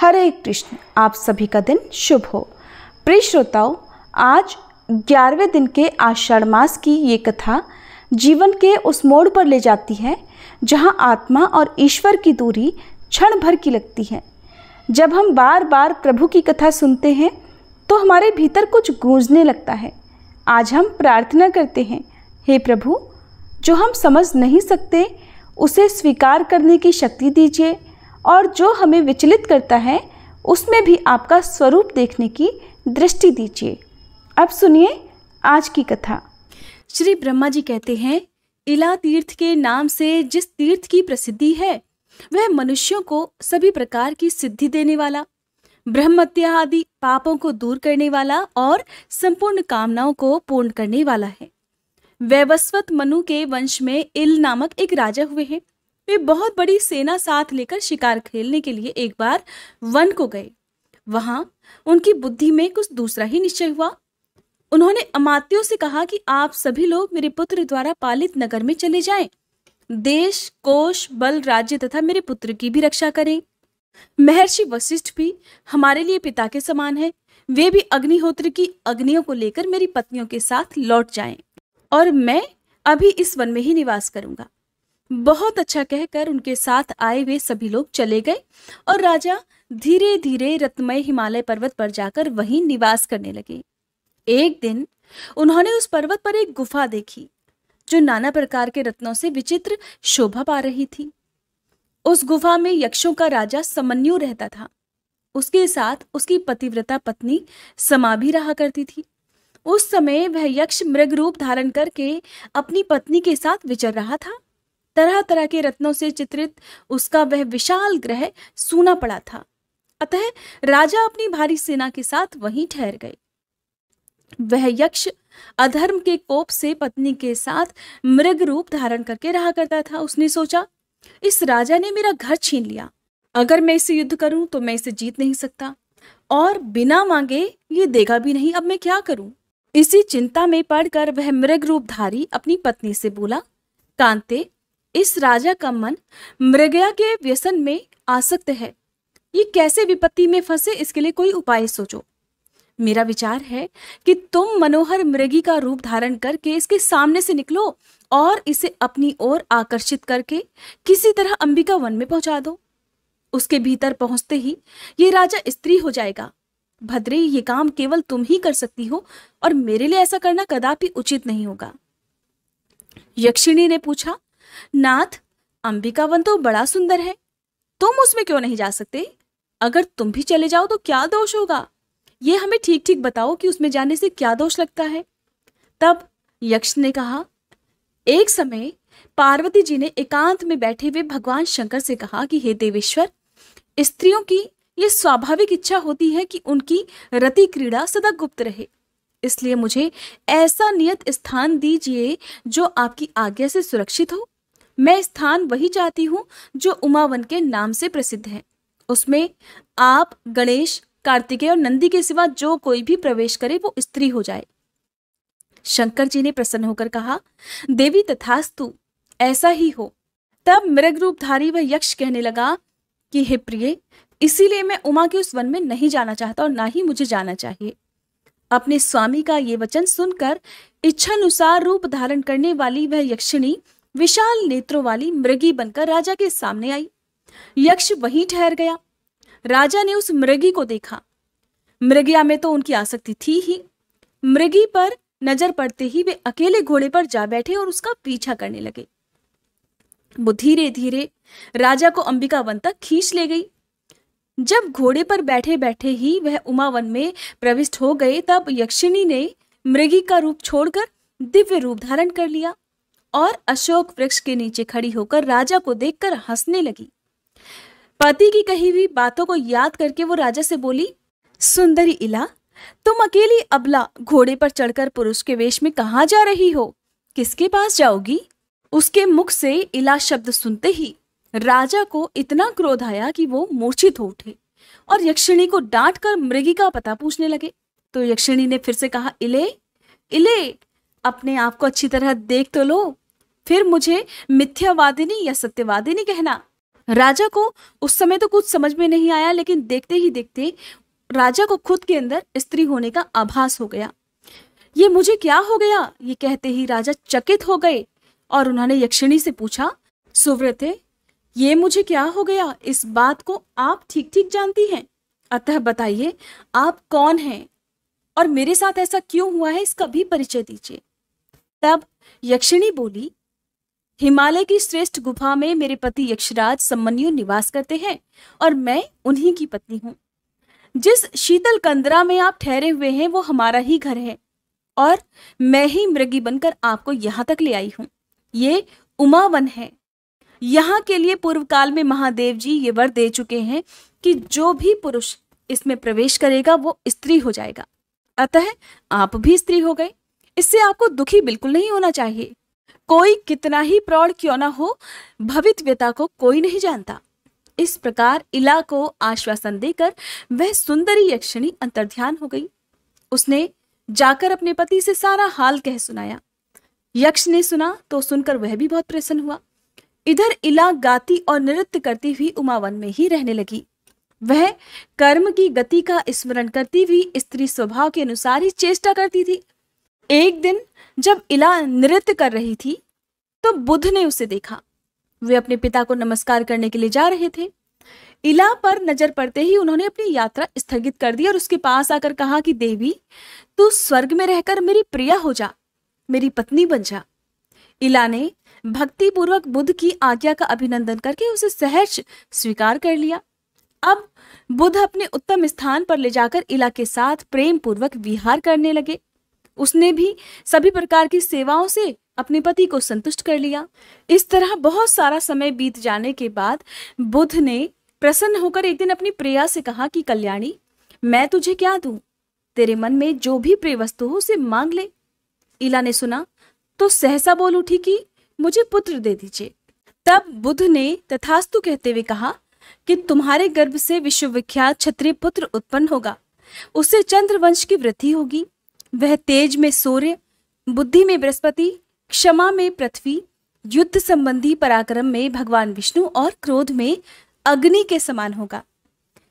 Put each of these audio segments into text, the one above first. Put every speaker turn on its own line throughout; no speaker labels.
हरे कृष्ण। आप सभी का दिन शुभ हो। प्रिय श्रोताओं, आज 11वें दिन के आषाढ़ मास की ये कथा जीवन के उस मोड़ पर ले जाती है जहाँ आत्मा और ईश्वर की दूरी क्षण भर की लगती है। जब हम बार बार प्रभु की कथा सुनते हैं तो हमारे भीतर कुछ गूंजने लगता है। आज हम प्रार्थना करते हैं, हे प्रभु, जो हम समझ नहीं सकते उसे स्वीकार करने की शक्ति दीजिए, और जो हमें विचलित करता है उसमें भी आपका स्वरूप देखने की दृष्टि दीजिए। अब सुनिए आज की कथा।
श्री ब्रह्मा जी कहते हैं, इला तीर्थ के नाम से जिस तीर्थ की प्रसिद्धि है वह मनुष्यों को सभी प्रकार की सिद्धि देने वाला, ब्रह्मत्या आदि पापों को दूर करने वाला और संपूर्ण कामनाओं को पूर्ण करने वाला है। वैवस्वत मनु के वंश में इल नामक एक राजा हुए हैं। वे बहुत बड़ी सेना साथ लेकर शिकार खेलने के लिए एक बार वन को गए। वहां उनकी बुद्धि में कुछ दूसरा ही निश्चय हुआ। उन्होंने अमात्यों से कहा कि आप सभी लोग मेरे पुत्र द्वारा पालित नगर में चले जाएं। देश, कोश, बल, राज्य तथा मेरे पुत्र की भी रक्षा करें। महर्षि वशिष्ठ भी हमारे लिए पिता के समान है। वे भी अग्निहोत्र की अग्नियों को लेकर मेरी पत्नियों के साथ लौट जाएं, और मैं अभी इस वन में ही निवास करूंगा। बहुत अच्छा कहकर उनके साथ आए वे सभी लोग चले गए और राजा धीरे धीरे रत्नमय हिमालय पर्वत पर जाकर वहीं निवास करने लगे। एक दिन उन्होंने उस पर्वत पर एक गुफा देखी जो नाना प्रकार के रत्नों से विचित्र शोभा पा रही थी। उस गुफा में यक्षों का राजा समन्यु रहता था। उसके साथ उसकी पतिव्रता पत्नी समा भी रहा करती थी। उस समय वह यक्ष मृग रूप धारण करके अपनी पत्नी के साथ विचर रहा था। तरह तरह के रत्नों से चित्रित उसका वह विशाल ग्रह सूना पड़ा था। अतः राजा अपनी भारी सेना के साथ वहीं ठहर गए। वह यक्ष अधर्म के कोप से पत्नी के साथ मृग रूप धारण करके रहा करता था। उसने सोचा, इस राजा ने मेरा घर छीन लिया। अगर मैं इससे युद्ध करूं तो मैं इसे जीत नहीं सकता, और बिना मांगे ये देगा भी नहीं। अब मैं क्या करूं? इसी चिंता में पड़कर वह मृग रूपधारी अपनी पत्नी से बोला, कांते, इस राजा का मन मृगया के व्यसन में आसक्त है। ये कैसे विपत्ति में फंसे, इसके लिए कोई उपाय सोचो। मेरा विचार है कि तुम मनोहर मृगी का रूप धारण करके इसके सामने से निकलो और इसे अपनी ओर आकर्षित करके किसी तरह अंबिका वन में पहुंचा दो। उसके भीतर पहुंचते ही ये राजा स्त्री हो जाएगा। भद्रे, ये काम केवल तुम ही कर सकती हो, और मेरे लिए ऐसा करना कदापि उचित नहीं होगा। यक्षिणी ने पूछा, नाथ, अंबिका वन तो बड़ा सुंदर है, तुम उसमें क्यों नहीं जा सकते? अगर तुम भी चले जाओ तो क्या दोष होगा? ये हमें ठीक ठीक बताओ कि उसमें जाने से क्या दोष लगता है। तब यक्ष ने कहा, एक समय पार्वती जी ने एकांत में बैठे हुए भगवान शंकर से कहा कि हे देवेश्वर, स्त्रियों की ये स्वाभाविक इच्छा होती है कि उनकी रति क्रीड़ा सदा गुप्त रहे। इसलिए मुझे ऐसा नियत स्थान दीजिए जो आपकी आज्ञा से सुरक्षित हो। मैं स्थान वही चाहती हूँ जो उमावन के नाम से प्रसिद्ध है। उसमें आप, गणेश, कार्तिकेय और नंदी के सिवा जो कोई भी प्रवेश करे वो स्त्री हो जाए। शंकर जी ने प्रसन्न होकर कहा, देवी तथास्तु, ऐसा ही हो। तब मृग रूपधारी वह यक्ष कहने लगा कि हे प्रिय, इसीलिए मैं उमा के उस वन में नहीं जाना चाहता और ना ही मुझे जाना चाहिए। अपने स्वामी का ये वचन सुनकर इच्छानुसार रूप धारण करने वाली वह यक्षिणी विशाल नेत्रों वाली मृगी बनकर राजा के सामने आई। यक्ष वहीं ठहर गया। राजा ने उस मृगी को देखा। मृगया में तो उनकी आसक्ति थी ही। मृगी पर नजर पड़ते ही वे अकेले घोड़े पर जा बैठे और उसका पीछा करने लगे। वो धीरे धीरे राजा को अंबिका वन तक खींच ले गई। जब घोड़े पर बैठे बैठे ही वह उमा वन में प्रविष्ट हो गए, तब यक्षिणी ने मृगी का रूप छोड़कर दिव्य रूप धारण कर लिया और अशोक वृक्ष के नीचे खड़ी होकर राजा को देखकर हंसने लगी। पति की कही हुई बातों को याद करके वो राजा से बोली, सुंदरी इला, तुम अकेली अबला घोड़े पर चढ़कर पुरुष के वेश में कहाँ जा रही हो? किसके पास जाओगी? उसके मुख से इला शब्द सुनते ही राजा को इतना क्रोध आया कि वो मूर्छित हो उठे और यक्षिणी को डांट कर मृगी का पता पूछने लगे। तो यक्षिणी ने फिर से कहा, इले, इले, अपने आप को अच्छी तरह देख तो लो, फिर मुझे मिथ्यावादिनी या सत्यवादिनी कहना। राजा को उस समय तो कुछ समझ में नहीं आया, लेकिन देखते ही देखते राजा को खुद के अंदर स्त्री होने का आभास हो गया। ये मुझे क्या हो गया, ये कहते ही राजा चकित हो गए और उन्होंने यक्षिणी से पूछा, सुव्रते, ये मुझे क्या हो गया, इस बात को आप ठीक ठीक जानती हैं, अतः बताइए आप कौन हैं और मेरे साथ ऐसा क्यों हुआ है, इसका भी परिचय दीजिए। तब यक्षिणी बोली, हिमालय की श्रेष्ठ गुफा में मेरे पति यक्षराज सम्मन्यु निवास करते हैं और मैं उन्हीं की पत्नी हूँ। जिस शीतल कंदरा में आप ठहरे हुए हैं वो हमारा ही घर है और मैं ही मृगी बनकर आपको यहाँ तक ले आई हूँ। ये उमावन है। यहाँ के लिए पूर्व काल में महादेव जी ये वर दे चुके हैं कि जो भी पुरुष इसमें प्रवेश करेगा वो स्त्री हो जाएगा। अतः आप भी स्त्री हो गए। इससे आपको दुखी बिल्कुल नहीं होना चाहिए। कोई कितना ही प्रौढ़ क्यों ना हो, भवितव्यता को कोई नहीं जानता। इस प्रकार इला को आश्वासन देकर वह सुंदरी यक्षिणी अंतर्ध्यान हो गई। उसने जाकर अपने पति से सारा हाल कह सुनाया। यक्ष ने सुना तो सुनकर वह भी बहुत प्रसन्न हुआ। इधर इला गाती और नृत्य करती हुई उमावन में ही रहने लगी। वह कर्म की गति का स्मरण करती हुई स्त्री स्वभाव के अनुसार ही चेष्टा करती थी। एक दिन जब इला नृत्य कर रही थी तो बुध ने उसे देखा। वे अपने पिता को नमस्कार करने के लिए जा रहे थे। इला पर नजर पड़ते ही उन्होंने अपनी यात्रा स्थगित कर दी और उसके पास आकर कहा कि देवी, तू स्वर्ग में रहकर मेरी प्रिया हो जा, मेरी पत्नी बन जा। इला ने भक्ति पूर्वक बुध की आज्ञा का अभिनंदन करके उसे सहर्ष स्वीकार कर लिया। अब बुध अपने उत्तम स्थान पर ले जाकर इला के साथ प्रेम पूर्वक विहार करने लगे। उसने भी सभी प्रकार की सेवाओं से अपने पति को संतुष्ट कर लिया। इस तरह बहुत सारा समय बीत जाने के बाद बुध ने प्रसन्न होकर एक दिन अपनी प्रिया से कहा कि कल्याणी, मैं तुझे क्या दूं? तेरे मन में जो भी प्रिय वस्तु हो उसे मांग ले। इला ने सुना तो सहसा बोल उठी कि मुझे पुत्र दे दीजिए। तब बुध ने तथास्तु कहते हुए कहा कि तुम्हारे गर्भ से विश्वविख्यात क्षत्रिय पुत्र उत्पन्न होगा। उससे चंद्रवंश की वृद्धि होगी। वह तेज में सूर्य, बुद्धि में बृहस्पति, क्षमा में पृथ्वी, युद्ध संबंधी पराक्रम में भगवान विष्णु और क्रोध में अग्नि के समान होगा।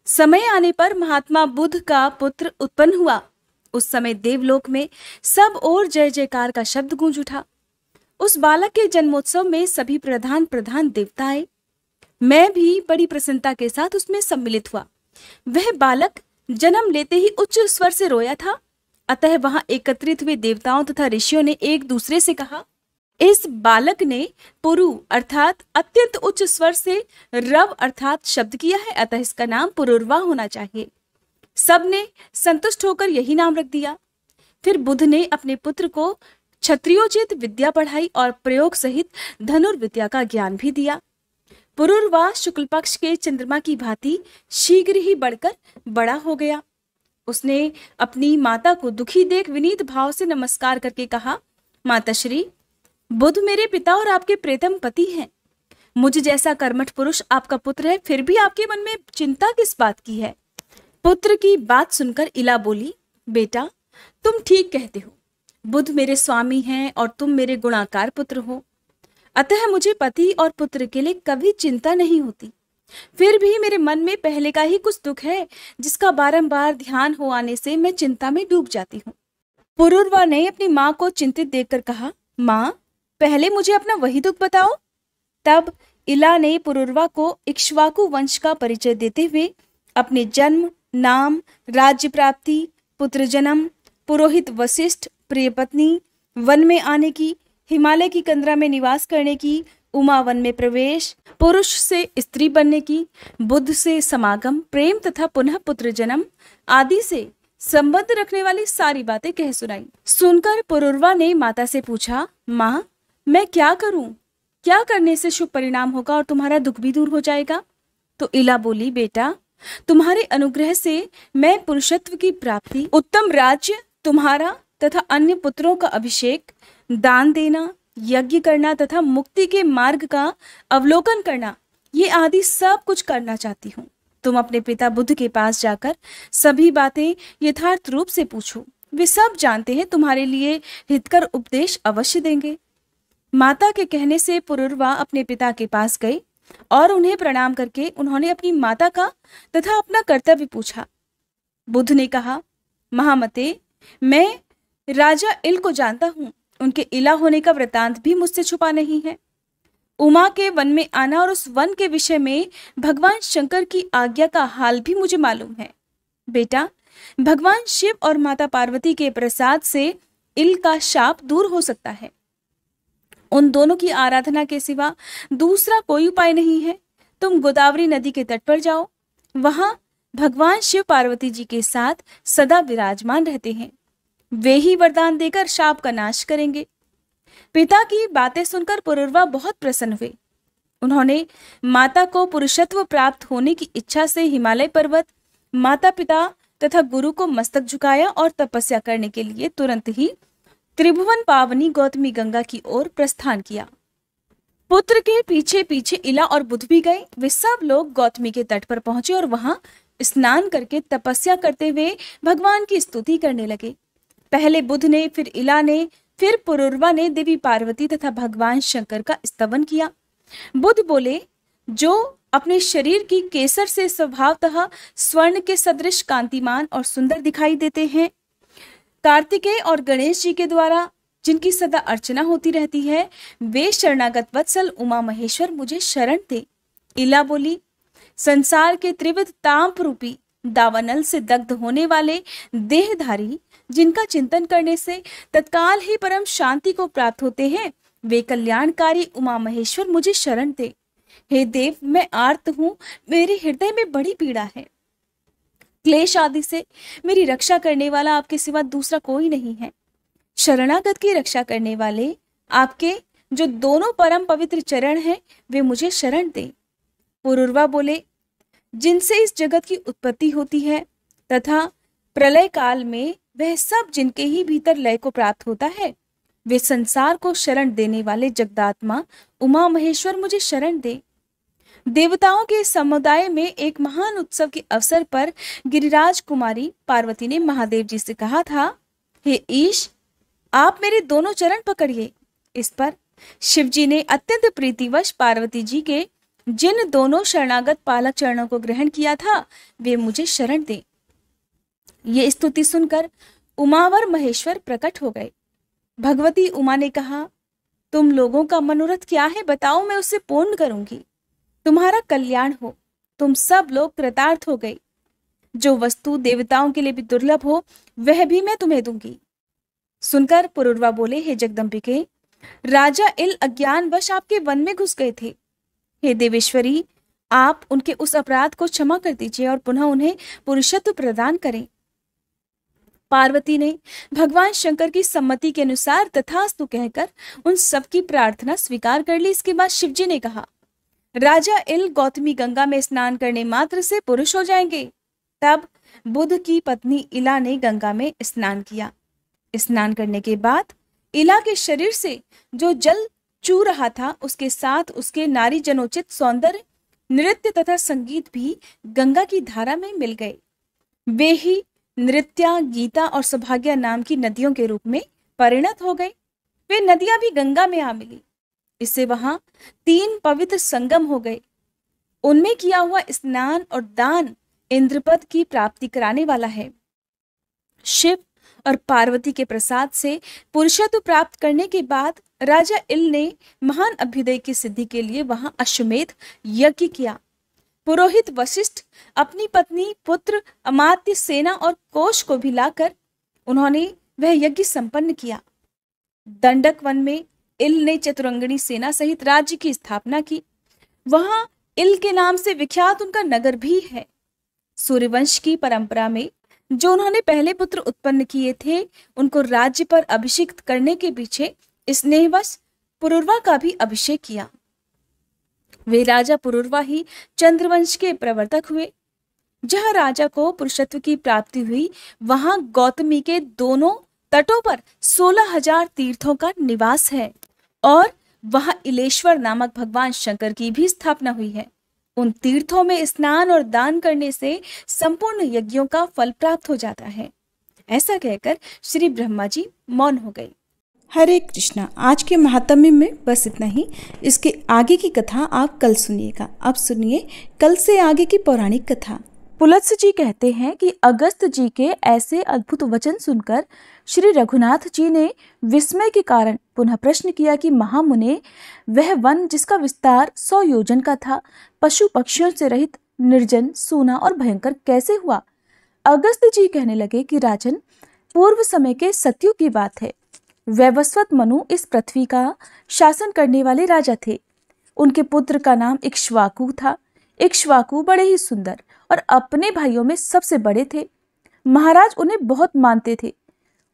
समय आने पर महात्मा बुध का पुत्र उत्पन्न हुआ। उस समय देवलोक में सब ओर जय जयकार का शब्द गूंज उठा। उस बालक के जन्मोत्सव में सभी प्रधान प्रधान देवता आए। मैं भी बड़ी प्रसन्नता के साथ उसमें सम्मिलित हुआ। वह बालक जन्म लेते ही उच्च स्वर से रोया था। अतः वहां एकत्रित हुए देवताओं तथा ऋषियों ने एक दूसरे से कहा, इस बालक ने पुरु अर्थात अत्यंत उच्च स्वर से रव अर्थात शब्द किया है, अतः इसका नाम पुरुर्वा होना चाहिए। सबने संतुष्ट होकर यही नाम रख दिया। फिर बुध ने अपने पुत्र को क्षत्रियोचित विद्या पढ़ाई और प्रयोग सहित धनुर्विद्या का ज्ञान भी दिया। पुरुर्वा शुक्ल पक्ष के चंद्रमा की भांति शीघ्र ही बढ़कर बड़ा हो गया। उसने अपनी माता को दुखी देख विनीत भाव से नमस्कार करके कहा, माताश्री, बुध मेरे पिता और आपके प्रीतम पति हैं। मुझ जैसा कर्मठ पुरुष आपका पुत्र है, फिर भी आपके मन में चिंता किस बात की है? पुत्र की बात सुनकर इला बोली, बेटा, तुम ठीक कहते हो। बुध मेरे स्वामी हैं और तुम मेरे गुणाकार पुत्र हो। अतः मुझे पति और पुत्र के लिए कभी चिंता नहीं होती। फिर भी मेरे मन में पहले का ही कुछ दुख है, जिसका बारंबार ध्यान हो आने से मैं चिंता में डूब जाती हूँ। पुरुर्वा ने अपनी माँ को चिंतित देखकर कहा, माँ, पहले मुझे अपना वही दुख बताओ। तब इला ने पुरुर्वा को इक्ष्वाकु वंश का परिचय देते हुए अपने जन्म, नाम, राज्य प्राप्ति, पुत्र जन्म, पुरोहित वशिष्ठ, प्रिय पत्नी, वन में आने की, हिमालय की कंदरा में निवास करने की, उमावन में प्रवेश, पुरुष से स्त्री बनने की, बुद्ध से समागम, प्रेम तथा पुनः पुत्र जन्म आदि से संबंध रखने वाली सारी बातें कह सुनाई। सुनकर पुरुर्वा ने माता से पूछा, माँ, मैं क्या करूं? क्या करने से शुभ परिणाम होगा और तुम्हारा दुख भी दूर हो जाएगा? तो इला बोली, बेटा, तुम्हारे अनुग्रह से मैं पुरुषत्व की प्राप्ति, उत्तम राज्य, तुम्हारा तथा अन्य पुत्रों का अभिषेक, दान देना, यज्ञ करना तथा मुक्ति के मार्ग का अवलोकन करना, ये आदि सब कुछ करना चाहती हूँ। तुम अपने पिता बुद्ध के पास जाकर सभी बातें यथार्थ रूप से पूछो। वे सब जानते हैं, तुम्हारे लिए हितकर उपदेश अवश्य देंगे। माता के कहने से पुरुर्वा अपने पिता के पास गए और उन्हें प्रणाम करके उन्होंने अपनी माता का तथा अपना कर्तव्य पूछा। बुद्ध ने कहा, महामते, मैं राजा इल को जानता हूं। उनके इला होने का वृतांत भी मुझसे छुपा नहीं है। उमा के वन में आना और उस वन के विषय में भगवान शंकर की आज्ञा का हाल भी मुझे मालूम है। बेटा, भगवान शिव और माता पार्वती के प्रसाद से इल का शाप दूर हो सकता है। उन दोनों की आराधना के सिवा दूसरा कोई उपाय नहीं है। तुम गोदावरी नदी के तट पर जाओ, वहां भगवान शिव पार्वती जी के साथ सदा विराजमान रहते हैं। वे ही वरदान देकर शाप का नाश करेंगे। पिता की बातें सुनकर पुरुरवा बहुत प्रसन्न हुए। उन्होंने माता को पुरुषत्व प्राप्त होने की इच्छा से हिमालय पर्वत, माता पिता तथा गुरु को मस्तक झुकाया और तपस्या करने के लिए तुरंत ही त्रिभुवन पावनी गौतमी गंगा की ओर प्रस्थान किया। पुत्र के पीछे पीछे इला और बुद्ध भी गए। वे सब लोग गौतमी के तट पर पहुंचे और वहां स्नान करके तपस्या करते हुए भगवान की स्तुति करने लगे। पहले बुद्ध ने, फिर इला ने, फिर पुरुरवा ने देवी पार्वती तथा भगवान शंकर का स्तवन किया। बुद्ध बोले, जो अपने शरीर की केसर से स्वभावतः स्वर्ण के सदृश कांतिमान और सुंदर दिखाई देते हैं, कार्तिकेय और गणेश जी के द्वारा जिनकी सदा अर्चना होती रहती है, वे शरणागत वत्सल उमा महेश्वर मुझे शरण दे। इला बोली, संसार के त्रिविध ताप रूपी दावानल से दग्ध होने वाले देहधारी, जिनका चिंतन करने से तत्काल ही परम शांति को प्राप्त होते हैं, वे कल्याणकारी उमा महेश्वर मुझे शरण दे। हे देव, मैं आर्त हूं, मेरे हृदय में बड़ी पीड़ा है। क्लेश आदि से मेरी रक्षा करने वाला आपके सिवा दूसरा कोई नहीं है। शरणागत की रक्षा करने वाले आपके जो दोनों परम पवित्र चरण हैं, वे मुझे शरण दे। पुरुरवा बोले, जिनसे इस जगत की उत्पत्ति होती है तथा प्रलय काल में वह सब जिनके ही भीतर लय को प्राप्त होता है, वे संसार को शरण देने वाले जगदात्मा उमा महेश्वर मुझे शरण दे। देवताओं के समुदाय में एक महान उत्सव के अवसर पर गिरिराज कुमारी पार्वती ने महादेव जी से कहा था, हे ईश, आप मेरे दोनों चरण पकड़िए। इस पर शिवजी ने अत्यंत प्रीतिवश पार्वती जी के जिन दोनों शरणागत पालक चरणों को ग्रहण किया था, वे मुझे शरण दे। ये स्तुति सुनकर उमावर महेश्वर प्रकट हो गए। भगवती उमा ने कहा, तुम लोगों का मनोरथ क्या है, बताओ, मैं उसे पूर्ण करूंगी। तुम्हारा कल्याण हो। तुम सब लोग कृतार्थ हो गए। जो वस्तु देवताओं के लिए भी दुर्लभ हो, वह भी मैं तुम्हें दूंगी। सुनकर पुरुरवा बोले, हे जगदम्बिके, राजा इल अज्ञानवश आपके वन में घुस गए थे। हे देवेश्वरी, आप उनके उस अपराध को क्षमा कर दीजिए और पुनः उन्हें पुरुषत्व प्रदान करें। पार्वती ने भगवान शंकर की सम्मति के अनुसार तथास्तु कहकर उन सबकी प्रार्थना स्वीकार कर ली। इसके बाद शिवजी ने कहा, राजा इल गौतमी गंगा में स्नान करने मात्र से पुरुष हो जाएंगे। तब बुद्ध की पत्नी इला ने गंगा में स्नान किया। स्नान करने के बाद इला के शरीर से जो जल चू रहा था, उसके साथ उसके नारी जनोचित सौंदर्य, नृत्य तथा संगीत भी गंगा की धारा में मिल गए। वे ही नृत्या, गीता और सौभाग्या नाम की नदियों के रूप में परिणत हो गए। वे नदियां भी गंगा में आ मिली। इससे वहां 3 पवित्र संगम हो गए। उनमें किया हुआ स्नान और दान इंद्रपद की प्राप्ति कराने वाला है। शिव और पार्वती के प्रसाद से पुरुषत्व प्राप्त करने के बाद राजा इल ने महान अभ्युदय की सिद्धि के लिए वहां अश्वमेध यज्ञ किया। पुरोहित वशिष्ठ अपनी पत्नी, पुत्र, अमात्य, सेना और कोष को भी लाकर उन्होंने वह यज्ञ संपन्न किया। दंडक वन में इल ने चतुरंगणी सेना सहित राज्य की स्थापना की। वहां इल के नाम से विख्यात उनका नगर भी है। सूर्यवंश की परंपरा में जो उन्होंने पहले पुत्र उत्पन्न किए थे, उनको राज्य पर अभिषिक्त करने के पीछे स्नेहवश पुरुरवा का भी अभिषेक किया। वे राजा पुरुरवा ही चंद्रवंश के प्रवर्तक हुए। जहां राजा को पुरुषत्व की प्राप्ति हुई, वहां गौतमी के दोनों तटों पर 16,000 तीर्थों का निवास है और वहां इलेश्वर नामक भगवान शंकर की भी स्थापना हुई है। उन तीर्थों में स्नान और दान करने से संपूर्ण यज्ञों का फल प्राप्त हो जाता है। ऐसा कहकर श्री ब्रह्मा जी मौन हो गए।
हरे कृष्णा। आज के महात्म्य में बस इतना ही। इसके आगे की कथा आप कल सुनिएगा। अब सुनिए कल से आगे की पौराणिक कथा।
पुलत्स्य जी कहते हैं कि अगस्त जी के ऐसे अद्भुत वचन सुनकर श्री रघुनाथ जी ने विस्मय के कारण पुनः प्रश्न किया कि महामुने, वह वन जिसका विस्तार 100 योजन का था, पशु पक्षियों से रहित, निर्जन, सूना और भयंकर कैसे हुआ? अगस्त जी कहने लगे कि राजन, पूर्व समय के सत्युग की बात है। वैवस्वत मनु इस पृथ्वी का शासन करने वाले राजा थे। उनके पुत्र का नाम इक्ष्वाकु था। इक्ष्वाकु बड़े ही सुंदर और अपने भाइयों में सबसे बड़े थे। महाराज उन्हें बहुत मानते थे।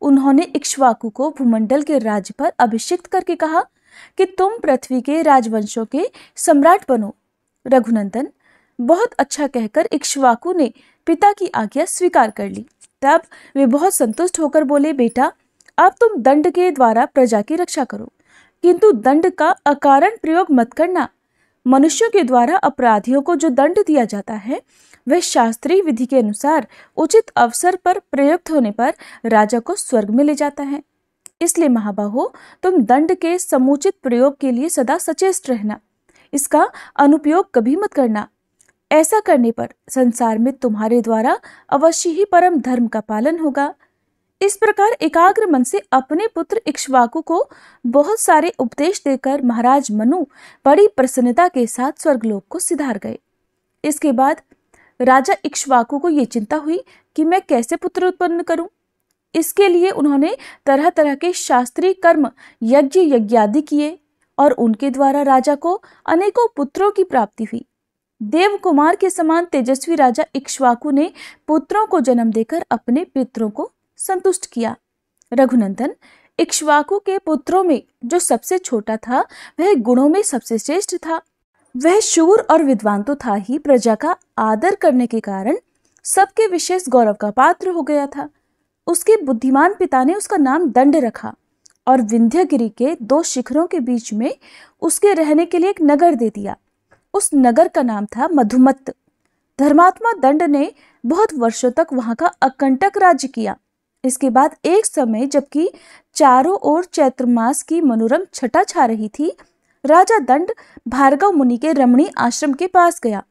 उन्होंने इक्ष्वाकु को भूमंडल के राज्य पर अभिषिक्त करके कहा कि तुम पृथ्वी के राजवंशों के सम्राट बनो। रघुनंदन, बहुत अच्छा कहकर इक्ष्वाकु ने पिता की आज्ञा स्वीकार कर ली। तब वे बहुत संतुष्ट होकर बोले, बेटा, अब तुम दंड के द्वारा प्रजा की रक्षा करो, किंतु दंड का अकारण प्रयोग मत करना। मनुष्यों के द्वारा अपराधियों को जो दंड दिया जाता है, वह शास्त्रीय विधि के अनुसार उचित अवसर पर प्रयुक्त होने पर राजा को स्वर्ग में ले जाता है। इसलिए महाबाहो, तुम दंड के समुचित प्रयोग के लिए सदा सचेत रहना। इसका अनुपयोग कभी मत करना। ऐसा करने पर संसार में तुम्हारे द्वारा अवश्य ही परम धर्म का पालन होगा। इस प्रकार एकाग्र मन से अपने पुत्र इक्ष्वाकु को बहुत सारे उपदेश देकर महाराज मनु बड़ी प्रसन्नता के साथ स्वर्गलोक को सिधार गए। इसके बाद राजा इक्ष्वाकु को ये चिंता हुई कि मैं कैसे पुत्र उत्पन्न करूं। इसके लिए उन्होंने तरह तरह के शास्त्रीय कर्म, यज्ञ यज्ञादि किए और उनके द्वारा राजा को अनेकों पुत्रों की प्राप्ति हुई। देव कुमार के समान तेजस्वी राजा इक्ष्वाकु ने पुत्रों को जन्म देकर अपने पितरों को संतुष्ट किया। रघुनंदन, इक्ष्वाकु के पुत्रों में जो सबसे छोटा था, वह गुणों में सबसे श्रेष्ठ था। वह शूर और विद्वान तो था ही, प्रजा का आदर करने के कारण सबके विशेष गौरव का पात्र हो गया था। उसके बुद्धिमान पिता ने उसका नाम दंड रखा और विंध्यगिरि के 2 शिखरों के बीच में उसके रहने के लिए एक नगर दे दिया। उस नगर का नाम था मधुमत्त। धर्मात्मा दंड ने बहुत वर्षों तक वहां का अकंटक राज्य किया। इसके बाद एक समय, जबकि चारों ओर चैत्र मास की मनोरम छटा छा रही थी, राजा दंड भार्गव मुनि के रमणीय आश्रम के पास गया।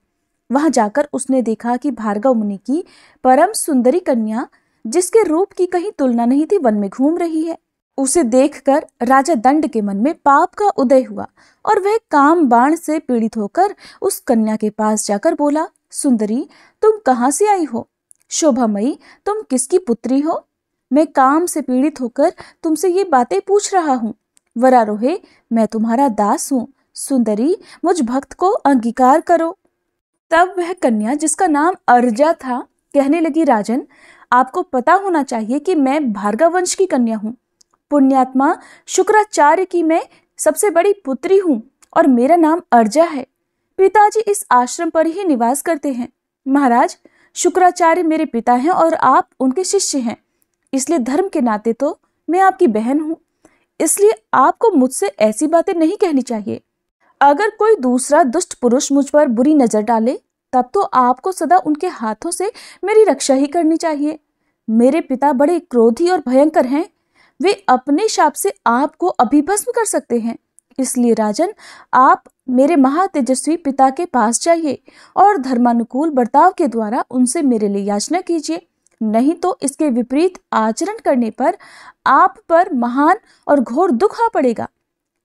वहां जाकर उसने देखा कि भार्गव मुनि की परम सुंदरी कन्या, जिसके रूप की कहीं तुलना नहीं थी, वन में घूम रही है। उसे देखकर राजा दंड के मन में पाप का उदय हुआ और वह काम बाण से पीड़ित होकर उस कन्या के पास जाकर बोला, सुंदरी, तुम कहाँ से आई हो? शोभामयी, तुम किसकी पुत्री हो? मैं काम से पीड़ित होकर तुमसे ये बातें पूछ रहा हूँ। वरारोहे, मैं तुम्हारा दास हूँ। सुंदरी, मुझ भक्त को अंगीकार करो। तब वह कन्या, जिसका नाम अर्जा था, कहने लगी, राजन, आपको पता होना चाहिए कि मैं भार्गव वंश की कन्या हूँ। पुण्यात्मा शुक्राचार्य की मैं सबसे बड़ी पुत्री हूँ और मेरा नाम अर्जा है। पिताजी इस आश्रम पर ही निवास करते हैं। महाराज, शुक्राचार्य मेरे पिता हैं और आप उनके शिष्य हैं, इसलिए धर्म के नाते तो मैं आपकी बहन हूँ। इसलिए आपको मुझसे ऐसी बातें नहीं कहनी चाहिए। अगर कोई दूसरा दुष्ट पुरुष मुझ पर बुरी नजर डाले, तब तो आपको सदा उनके हाथों से मेरी रक्षा ही करनी चाहिए। मेरे पिता बड़े क्रोधी और भयंकर हैं। वे अपने शाप से आपको अभिभस्म कर सकते हैं। इसलिए राजन, आप मेरे महातेजस्वी पिता के पास जाइए और धर्मानुकूल बर्ताव के द्वारा उनसे मेरे लिए याचना कीजिए। नहीं तो इसके विपरीत आचरण करने पर आप पर महान और घोर दुख आ पड़ेगा।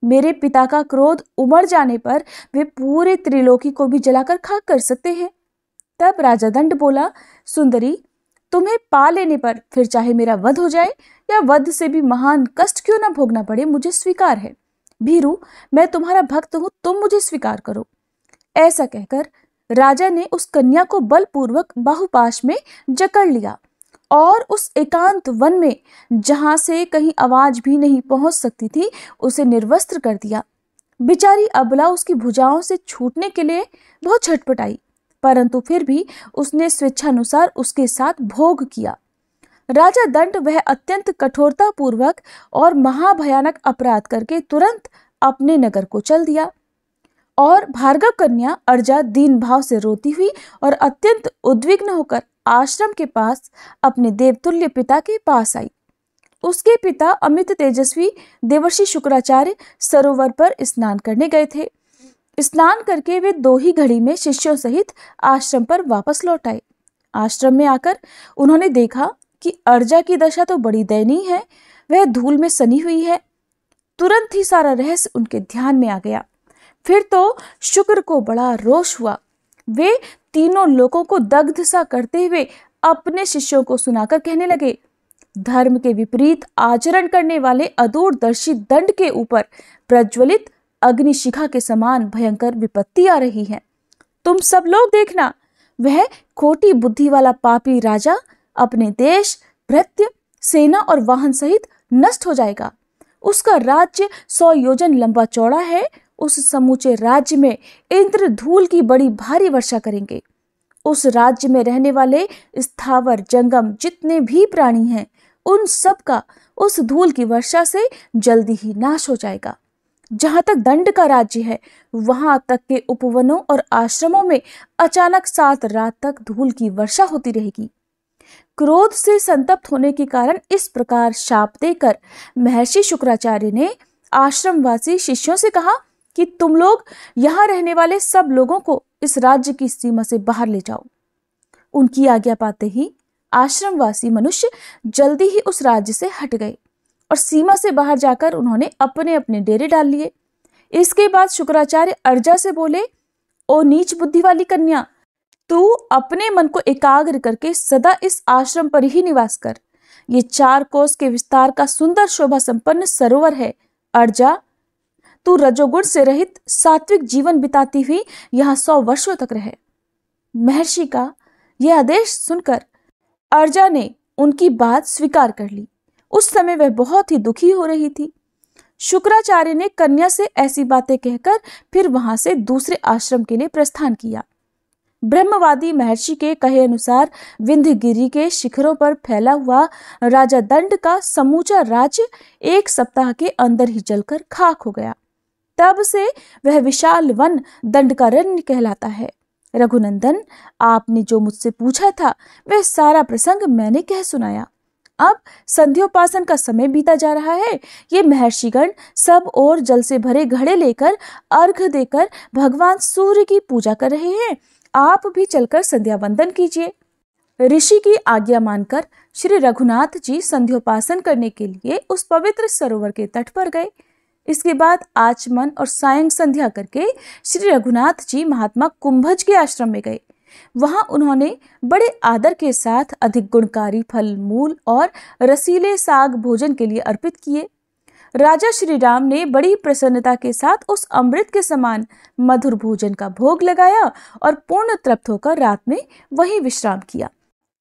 मेरे पिता का क्रोध उमड़ जाने पर वे पूरे त्रिलोकी को भी जलाकर खाक कर सकते हैं। तब राजा दंड बोला, सुंदरी, तुम्हें पा लेने पर फिर चाहे मेरा वध हो जाए या वध से भी महान कष्ट क्यों न भोगना पड़े, मुझे स्वीकार है। भीरू, मैं तुम्हारा भक्त हूं, तुम मुझे स्वीकार करो। ऐसा कहकर राजा ने उस कन्या को बलपूर्वक बाहुपाश में जकड़ लिया और उस एकांत वन में, जहां से कहीं आवाज भी नहीं पहुंच सकती थी, उसे निर्वस्त्र कर दिया। बेचारी अबला उसकी भुजाओं से छूटने के लिए बहुत छटपटाई, परंतु फिर भी उसने स्वेच्छानुसार उसके साथ भोग किया। राजा दंड वह अत्यंत कठोरता पूर्वक और महाभयानक अपराध करके तुरंत अपने नगर को चल दिया और भार्गव कन्या अर्जा दीन भाव से रोती हुई और अत्यंत उद्विग्न होकर आश्रम के पास अपने देवतुल्य पिता के पास आई।
उसके पिता अमित तेजस्वी देवर्षि शुक्राचार्य सरोवर पर स्नान करने गए थे। स्नान करके वे 2 ही घड़ी में शिष्यों सहित आश्रम पर वापस लौट आए। आश्रम में आकर उन्होंने देखा कि अर्जा की दशा तो बड़ी दयनीय है, वह धूल में सनी हुई है। तुरंत ही सारा रहस्य उनके ध्यान में आ गया। फिर तो शुक्र को बड़ा रोष हुआ। वे तीनों लोगों को दग्ध सा करते हुए अपने शिष्यों को सुनाकर कहने लगे, धर्म के विपरीत आचरण करने वाले अदूरदर्शी दंड के ऊपर प्रज्वलित अग्निशिखा के समान भयंकर विपत्ति आ रही है। तुम सब लोग देखना, वह खोटी बुद्धि वाला पापी राजा अपने देश, भृत्य, सेना और वाहन सहित नष्ट हो जाएगा। उसका राज्य 100 योजन लंबा चौड़ा है। उस समूचे राज्य में इंद्र धूल की बड़ी भारी वर्षा करेंगे। उस राज्य में रहने वाले स्थावर जंगम जितने भी प्राणी हैं, उन सब का उस धूल की वर्षा से जल्दी ही नाश हो जाएगा। जहां तक दंड का राज्य है, वहां तक के उपवनों और आश्रमों में अचानक 7 रात तक धूल की वर्षा होती रहेगी। क्रोध से संतप्त होने के कारण इस प्रकार शाप देकर महर्षि शुक्राचार्य ने आश्रमवासी शिष्यों से कहा कि तुम लोग यहाँ रहने वाले सब लोगों को इस राज्य की सीमा से बाहर ले जाओ। उनकी आज्ञा पाते ही आश्रमवासी मनुष्य जल्दी ही उस राज्य से हट गए और सीमा से बाहर जाकर उन्होंने अपने अपने डेरे डाल लिए। इसके बाद शुक्राचार्य अर्जा से बोले, ओ नीच बुद्धि वाली कन्या, तू अपने मन को एकाग्र करके सदा इस आश्रम पर ही निवास कर। ये 4 कोस के विस्तार का सुंदर शोभा संपन्न सरोवर है। अर्जा, तू रजोगुण से रहित सात्विक जीवन बिताती हुई यहाँ 100 वर्षों तक रहे। महर्षि का यह आदेश सुनकर अर्जा ने उनकी बात स्वीकार कर ली। उस समय वह बहुत ही दुखी हो रही थी। शुक्राचार्य ने कन्या से ऐसी बातें कहकर फिर वहां से दूसरे आश्रम के लिए प्रस्थान किया। ब्रह्मवादी महर्षि के कहे अनुसार विंध्यगिरि के शिखरों पर फैला हुआ राजा दंड का समूचा राज्य 1 सप्ताह के अंदर ही जलकर खाक हो गया। तब से वह विशाल वन दंडकारण्य कहलाता है। रघुनंदन, आपने जो मुझसे पूछा था वह सारा प्रसंग मैंने कह सुनाया। अब संध्योपासन का समय बीता जा रहा है। ये महर्षिगण सब और जल से भरे घड़े लेकर अर्घ्य देकर भगवान सूर्य की पूजा कर रहे हैं। आप भी चलकर संध्या वंदन कीजिए। ऋषि की आज्ञा मानकर श्री रघुनाथ जी संध्योपासन करने के लिए उस पवित्र सरोवर के तट पर गए। इसके बाद आचमन और सायं संध्या करके श्री रघुनाथ जी महात्मा कुंभज के आश्रम में गए। वहां उन्होंने बड़े आदर के साथ अधिक गुणकारी फल मूल और रसीले साग भोजन के लिए अर्पित किए। राजा श्री राम ने बड़ी प्रसन्नता के साथ उस अमृत के समान मधुर भोजन का भोग लगाया और पूर्ण तृप्त होकर रात में वहीं विश्राम किया।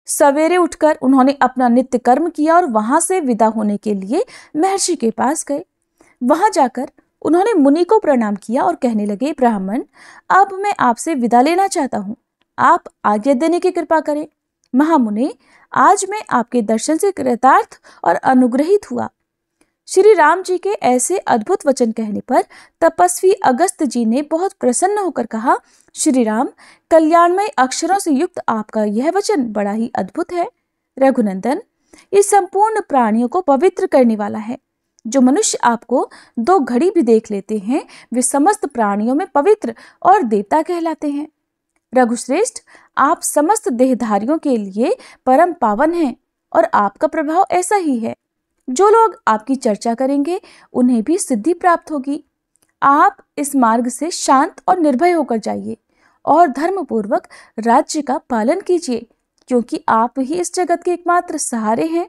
सवेरे उठकर उन्होंने अपना नित्य कर्म किया और वहां से विदा होने के लिए महर्षि के पास गए। वहां जाकर उन्होंने मुनि को प्रणाम किया और कहने लगे, ब्राह्मण, अब मैं आपसे विदा लेना चाहता हूँ, आप आज्ञा देने की कृपा करें। महामुने, आज मैं आपके दर्शन से कृतार्थ और अनुग्रहित हुआ। श्री राम जी के ऐसे अद्भुत वचन कहने पर तपस्वी अगस्त जी ने बहुत प्रसन्न होकर कहा, श्री राम, कल्याणमय अक्षरों से युक्त आपका यह वचन बड़ा ही अद्भुत है। रघुनंदन, ये संपूर्ण प्राणियों को पवित्र करने वाला है। जो मनुष्य आपको 2 घड़ी भी देख लेते हैं, वे समस्त प्राणियों में पवित्र और देवता कहलाते हैं। रघुश्रेष्ठ, आप समस्त देहधारियों के लिए परम पावन हैं और आपका प्रभाव ऐसा ही है। जो लोग आपकी चर्चा करेंगे उन्हें भी सिद्धि प्राप्त होगी। आप इस मार्ग से शांत और निर्भय होकर जाइए और धर्मपूर्वक राज्य का पालन कीजिए, क्योंकि आप ही इस जगत के एकमात्र सहारे हैं।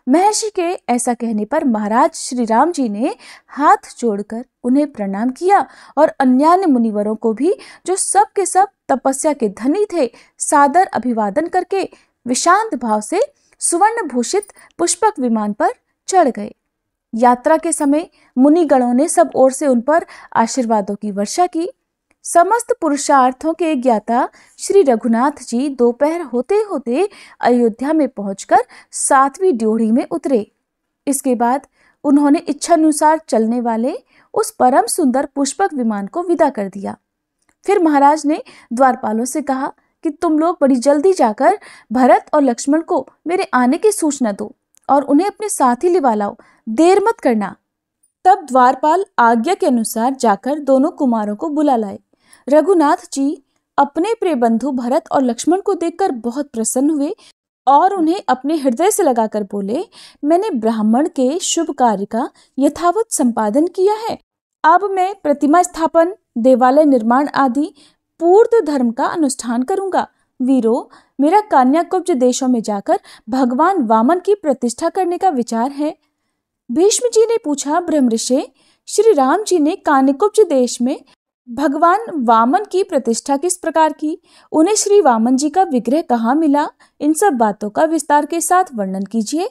महर्षि के ऐसा कहने पर महाराज श्री राम जी ने हाथ जोड़कर उन्हें प्रणाम किया और अन्यान्य मुनिवरों को भी, जो सब के सब तपस्या के धनी थे, सादर अभिवादन करके विशांत भाव से सुवर्ण भूषित पुष्पक विमान पर चढ़ गए। यात्रा के समय मुनिगणों ने सब ओर से उन पर आशीर्वादों की वर्षा की। समस्त पुरुषार्थों के ज्ञाता श्री रघुनाथ जी दोपहर होते होते अयोध्या में पहुंचकर 7वीं ड्योढ़ी में उतरे। इसके बाद उन्होंने इच्छानुसार चलने वाले उस परम सुंदर पुष्पक विमान को विदा कर दिया। फिर महाराज ने द्वारपालों से कहा कि तुम लोग बड़ी जल्दी जाकर भरत और लक्ष्मण को मेरे आने की सूचना दो
और उन्हें अपने साथ ही लिवा लाओ, देर मत करना। तब द्वारपाल आज्ञा के अनुसार जाकर दोनों कुमारों को बुला लाए। रघुनाथ जी अपने प्रिय बंधु भरत और लक्ष्मण को देखकर बहुत प्रसन्न हुए और उन्हें अपने हृदय से लगाकर बोले, मैंने ब्राह्मण के शुभ कार्य का यथावत संपादन किया है। अब मैं प्रतिमा स्थापन, देवालय निर्माण आदि पूर्ण धर्म का अनुष्ठान करूंगा। वीरो, मेरा कान्याकुब्ज देशों में जाकर भगवान वामन की प्रतिष्ठा करने का विचार है। भीष्म जी ने पूछा, ब्रह्मर्षि, श्री राम जी ने कान्याकुब्ज देश में भगवान वामन की प्रतिष्ठा किस प्रकार की? उन्हें श्री वामन जी का विग्रह कहाँ मिला? इन सब बातों का विस्तार के साथ वर्णन कीजिए।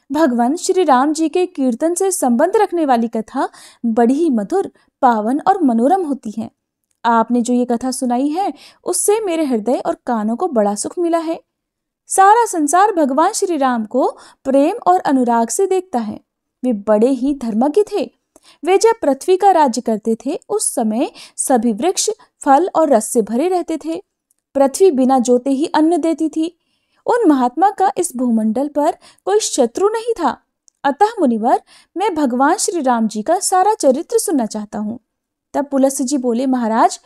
भगवान श्री राम जी के कीर्तन से संबंध रखने वाली कथा बड़ी ही मधुर, पावन और मनोरम होती है। आपने जो ये कथा सुनाई है उससे मेरे हृदय और कानों को बड़ा सुख मिला है। सारा संसार भगवान श्री राम को प्रेम और अनुराग से देखता है। वे बड़े ही धर्मज्ञ थे। वे जब पृथ्वी का राज्य करते थे उस समय सभी वृक्ष फल और रस से भरे रहते थे। पृथ्वी बिना जोते ही अन्न देती थी। उन महात्मा का इस भूमंडल पर कोई शत्रु नहीं था। अतः मुनिवर, मैं भगवान श्री राम जी का सारा चरित्र सुनना चाहता हूँ। तब पुलस्त्य जी बोले, महाराज,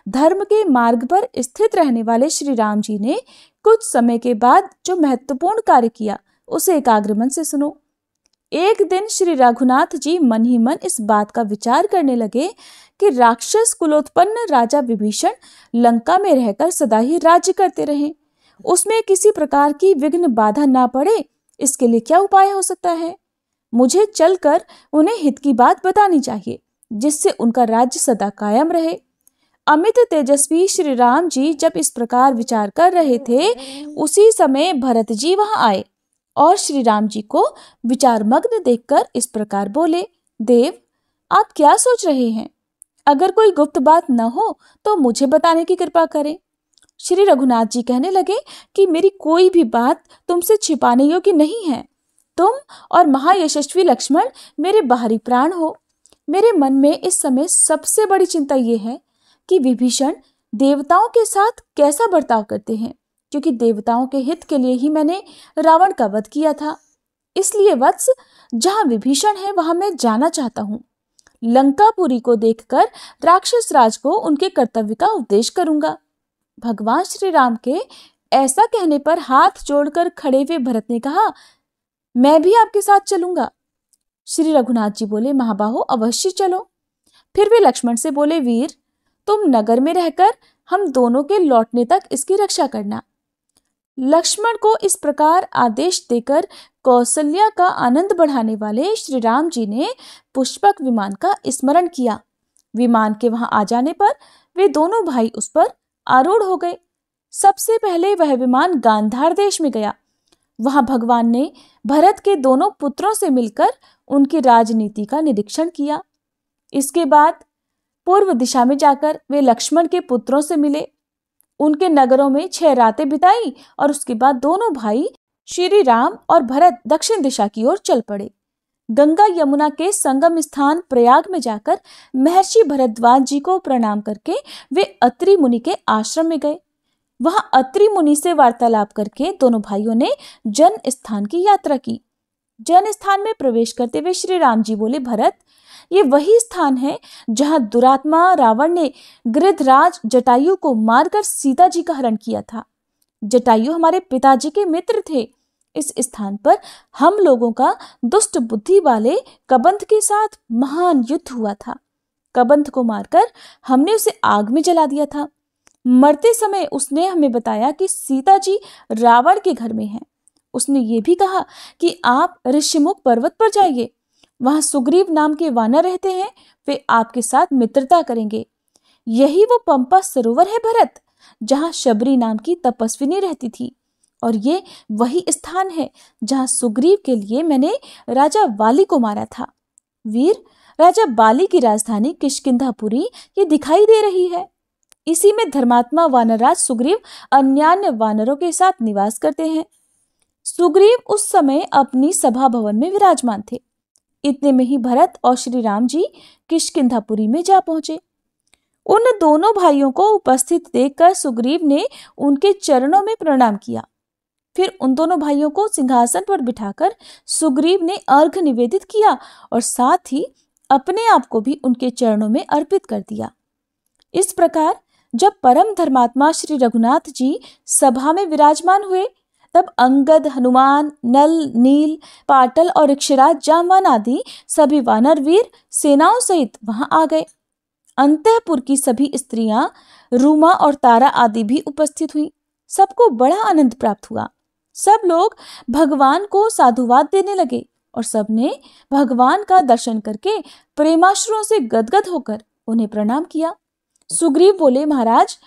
धर्म के मार्ग पर स्थित रहने वाले श्री राम जी ने कुछ समय के बाद जो महत्वपूर्ण कार्य किया उसे एकाग्र मन से सुनो। एक दिन श्री रघुनाथ जी मन ही मन इस बात का विचार करने लगे कि राक्षस कुलोत्पन्न राजा विभीषण लंका में रहकर सदा ही राज्य करते रहे, उसमें किसी प्रकार की विघ्न बाधा ना पड़े, इसके लिए क्या उपाय हो सकता है? मुझे चलकर उन्हें हित की बात बतानी चाहिए, जिससे उनका राज्य सदा कायम रहे। अमित तेजस्वी श्री राम जी जब इस प्रकार विचार कर रहे थे, उसी समय भरत जी वहां आए और श्री राम जी को विचार मग्न देखकर इस प्रकार बोले, देव, आप क्या सोच रहे हैं? अगर कोई गुप्त बात न हो तो मुझे बताने की कृपा करें। श्री रघुनाथ जी कहने लगे कि मेरी कोई भी बात तुमसे छिपाने योग्य नहीं है। तुम और महायशस्वी लक्ष्मण मेरे बाहरी प्राण हो। मेरे मन में इस समय सबसे बड़ी चिंता ये है कि विभीषण देवताओं के साथ कैसा बर्ताव करते हैं, क्योंकि देवताओं के हित के लिए ही मैंने रावण का वध किया था। इसलिए वत्स, जहां विभीषण है वहां मैं जाना चाहता हूँ। लंकापुरी को देखकर राक्षस राज को उनके कर्तव्य का उपदेश करूंगा। भगवान श्री राम के ऐसा कहने पर हाथ जोड़कर खड़े हुए भरत ने कहा, मैं भी आपके साथ चलूंगा। श्री रघुनाथ जी बोले, महाबाहो, अवश्य चलो। फिर वे लक्ष्मण से बोले, वीर, तुम नगर में रहकर हम दोनों के लौटने तक इसकी रक्षा करना। लक्ष्मण को इस प्रकार आदेश देकर कौशल्या का आनंद बढ़ाने वाले श्री राम जी ने पुष्पक विमान का स्मरण किया। विमान के वहां आ जाने पर वे दोनों भाई उस पर आरूढ़ हो गए। सबसे पहले वह विमान गांधार देश में गया। वहां भगवान ने भरत के दोनों पुत्रों से मिलकर उनकी राजनीति का निरीक्षण किया। इसके बाद पूर्व दिशा में जाकर वे लक्ष्मण के पुत्रों से मिले, उनके नगरों में 6 रातें बिताई और उसके बाद दोनों भाई श्री राम और भरत दक्षिण दिशा की ओर चल पड़े। गंगा यमुना के संगम स्थान प्रयाग में जाकर महर्षि भरद्वाज जी को प्रणाम करके वे अत्रि मुनि के आश्रम में गए। वहां अत्रि मुनि से वार्तालाप करके दोनों भाइयों ने जन स्थान की यात्रा की। जन स्थान में प्रवेश करते हुए श्री राम जी बोले, भरत, ये वही स्थान है जहां दुरात्मा रावण ने गृधराज जटायु को मारकर सीता जी का हरण किया था। जटायु हमारे पिताजी के मित्र थे। इस स्थान पर हम लोगों का दुष्ट बुद्धि वाले कबंध के साथ महान युद्ध हुआ था। कबंध को मारकर हमने उसे आग में जला दिया था। मरते समय उसने हमें बताया कि सीता जी रावण के घर में हैं। उसने ये भी कहा कि आप ऋषिमुख पर्वत पर जाइए, वहां सुग्रीव नाम के वानर रहते हैं, वे आपके साथ मित्रता करेंगे। यही वो पंपा सरोवर है भरत, जहां शबरी नाम की तपस्विनी रहती थी, और ये वही स्थान है जहां सुग्रीव के लिए मैंने राजा वाली को मारा था। वीर, राजा बाली की राजधानी किष्किंधापुरी ये दिखाई दे रही है। इसी में धर्मात्मा वानरराज सुग्रीव अन्यान्य वानरों के साथ निवास करते हैं। सुग्रीव उस समय अपनी सभा भवन में विराजमान थे। इतने में ही भरत और श्री राम जी किष्किंधापुरी में जा पहुंचे। उन दोनों भाइयों को उपस्थित देखकर सुग्रीव ने उनके चरणों में प्रणाम किया। फिर उन दोनों भाइयों को सिंहासन पर बिठाकर सुग्रीव ने अर्घ निवेदित किया और साथ ही अपने आप को भी उनके चरणों में अर्पित कर दिया। इस प्रकार जब परम धर्मात्मा श्री रघुनाथ जी सभा में विराजमान हुए, तब अंगद, हनुमान, नल, नील, पाटल और ऋक्षराज, जामवान आदि सभी वानर वीर सेनाओं सहित वहां आ गए। अंतःपुर की सभी स्त्रियां, रूमा और तारा आदि भी उपस्थित हुई। सबको बड़ा आनंद प्राप्त हुआ। सब लोग भगवान को साधुवाद देने लगे और सबने भगवान का दर्शन करके प्रेमाश्रुओं से गदगद होकर उन्हें प्रणाम किया। सुग्रीव बोले, महाराज,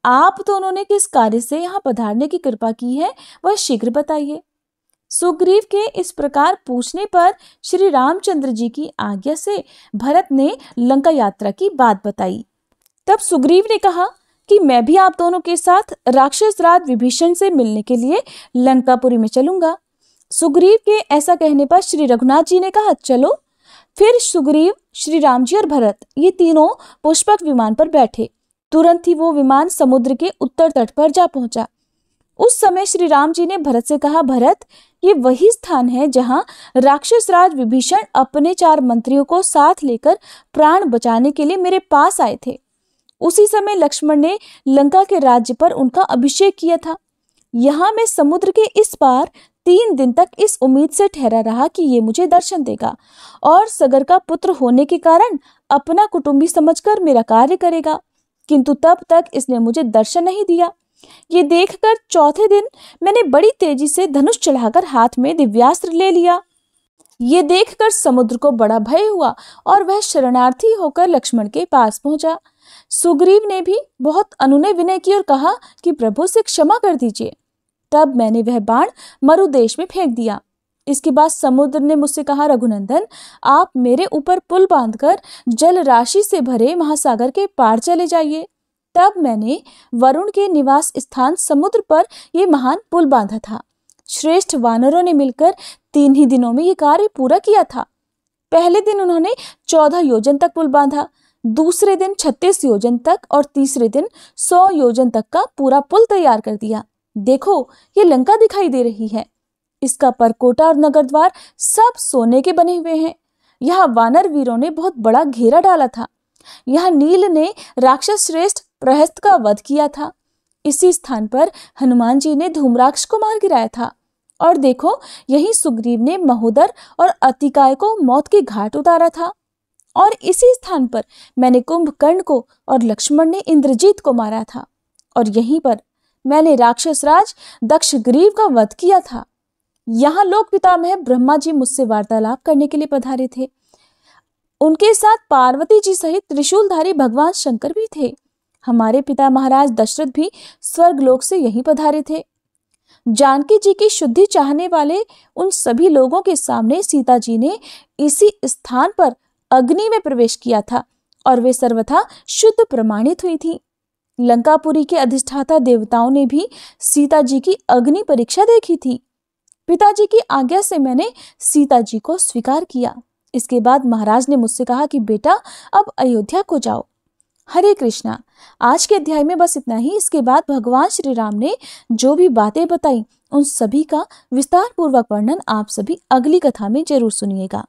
आप दोनों ने किस कार्य से यहाँ पधारने की कृपा की है, वह शीघ्र बताइए। सुग्रीव के इस प्रकार पूछने पर श्री रामचंद्र जी की आज्ञा से भरत ने लंका यात्रा की बात बताई। तब सुग्रीव ने कहा कि मैं भी आप दोनों के साथ राक्षस राज विभीषण से मिलने के लिए लंकापुरी में चलूंगा। सुग्रीव के ऐसा कहने पर श्री रघुनाथ जी ने कहा, चलो। फिर सुग्रीव, श्री राम जी और भरत ये तीनों पुष्पक विमान पर बैठे। तुरंत ही वो विमान समुद्र के उत्तर तट पर जा पहुंचा। उस समय श्री राम जी ने भरत से कहा, भरत, ये वही स्थान है जहां राक्षस राज विभीषण अपने 4 मंत्रियों को साथ लेकर प्राण बचाने के लिए मेरे पास आए थे। उसी समय लक्ष्मण ने लंका के राज्य पर उनका अभिषेक किया था। यहाँ मैं समुद्र के इस पार 3 दिन तक इस उम्मीद से ठहरा रहा कि ये मुझे दर्शन देगा और सगर का पुत्र होने के कारण अपना कुटुंबी समझकर मेरा कार्य करेगा, किंतु तब तक इसने मुझे दर्शन नहीं दिया। ये देखकर चौथे दिन मैंने बड़ी तेजी से धनुष चढ़ाकर हाथ में दिव्यास्त्र ले लिया। ये देखकर समुद्र को बड़ा भय हुआ और वह शरणार्थी होकर लक्ष्मण के पास पहुंचा। सुग्रीव ने भी बहुत अनुनय विनय की और कहा कि प्रभु से क्षमा कर दीजिए। तब मैंने वह बाण मरुदेश में फेंक दिया। इसके बाद समुद्र ने मुझसे कहा, रघुनंदन, आप मेरे ऊपर पुल बांधकर जल राशि से भरे महासागर के पार चले जाइए। तब मैंने वरुण के निवास स्थान समुद्र पर यह महान पुल बांधा था। श्रेष्ठ वानरों ने मिलकर 3 ही दिनों में यह कार्य पूरा किया था। पहले दिन उन्होंने 14 योजन तक पुल बांधा, दूसरे दिन 36 योजन तक और तीसरे दिन 100 योजन तक का पूरा पुल तैयार कर दिया। देखो, ये लंका दिखाई दे रही है। इसका परकोटा और नगर द्वार सब सोने के बने हुए हैं। यहाँ वानर वीरों ने बहुत बड़ा घेरा डाला था। यहाँ नील ने राक्षस श्रेष्ठ प्रहस्त का वध किया था। इसी स्थान पर हनुमान जी ने धूम्राक्ष को मार गिराया था। और देखो, यही सुग्रीव ने महोदर और अतिकाय को मौत के घाट उतारा था। और इसी स्थान पर मैंने कुंभकर्ण को और लक्ष्मण ने इंद्रजीत को मारा था। और यहीं पर मैंने राक्षस राज दक्षग्रीव का वध किया था। यहाँ लोक पितामह ब्रह्मा जी मुझसे वार्तालाप करने के लिए पधारे थे। उनके साथ पार्वती जी सहित त्रिशूलधारी भगवान शंकर भी थे। हमारे पिता महाराज दशरथ भी स्वर्गलोक से यहीं पधारे थे। जानकी जी की शुद्धि चाहने वाले उन सभी लोगों के सामने सीता जी ने इसी स्थान पर अग्नि में प्रवेश किया था और वे सर्वथा शुद्ध प्रमाणित हुई थी। लंकापुरी के अधिष्ठाता देवताओं ने भी सीता जी की अग्नि परीक्षा देखी थी। पिताजी की आज्ञा से मैंने सीता जी को स्वीकार किया। इसके बाद महाराज ने मुझसे कहा कि बेटा, अब अयोध्या को जाओ। हरे कृष्णा। आज के अध्याय में बस इतना ही। इसके बाद भगवान श्री राम ने जो भी बातें बताई उन सभी का विस्तार पूर्वक वर्णन आप सभी अगली कथा में जरूर सुनिएगा।